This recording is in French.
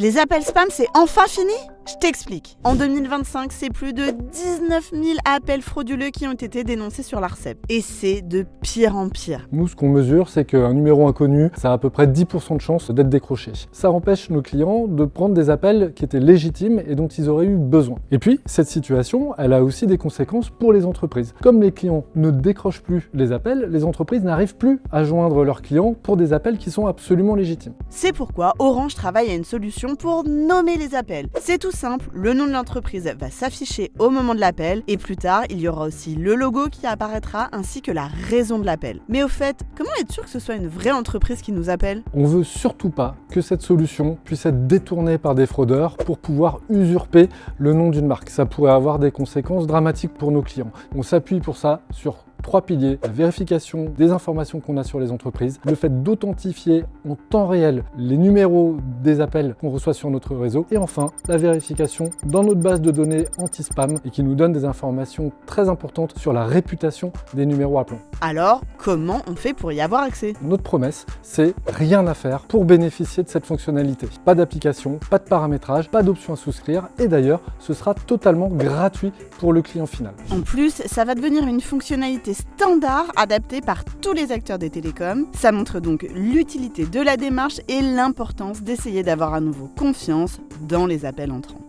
Les appels spam, c'est enfin fini ? Je t'explique. En 2025, c'est plus de 19 000 appels frauduleux qui ont été dénoncés sur l'Arcep. Et c'est de pire en pire. Nous, ce qu'on mesure, c'est qu'un numéro inconnu, ça a à peu près 10% de chance d'être décroché. Ça empêche nos clients de prendre des appels qui étaient légitimes et dont ils auraient eu besoin. Et puis, cette situation, elle a aussi des conséquences pour les entreprises. Comme les clients ne décrochent plus les appels, les entreprises n'arrivent plus à joindre leurs clients pour des appels qui sont absolument légitimes. C'est pourquoi Orange travaille à une solution pour nommer les appels. C'est tout simple, le nom de l'entreprise va s'afficher au moment de l'appel et plus tard, il y aura aussi le logo qui apparaîtra ainsi que la raison de l'appel. Mais au fait, comment être sûr que ce soit une vraie entreprise qui nous appelle ? On veut surtout pas que cette solution puisse être détournée par des fraudeurs pour pouvoir usurper le nom d'une marque. Ça pourrait avoir des conséquences dramatiques pour nos clients. On s'appuie pour ça sur 3 piliers, la vérification des informations qu'on a sur les entreprises, le fait d'authentifier en temps réel les numéros des appels qu'on reçoit sur notre réseau et enfin la vérification dans notre base de données anti-spam et qui nous donne des informations très importantes sur la réputation des numéros appelants. Alors, comment on fait pour y avoir accès ? Notre promesse, c'est rien à faire pour bénéficier de cette fonctionnalité. Pas d'application, pas de paramétrage, pas d'option à souscrire et d'ailleurs, ce sera totalement gratuit pour le client final. En plus, ça va devenir une fonctionnalité standard adaptée par tous les acteurs des télécoms. Ça montre donc l'utilité de la démarche et l'importance d'essayer d'avoir à nouveau confiance dans les appels entrants.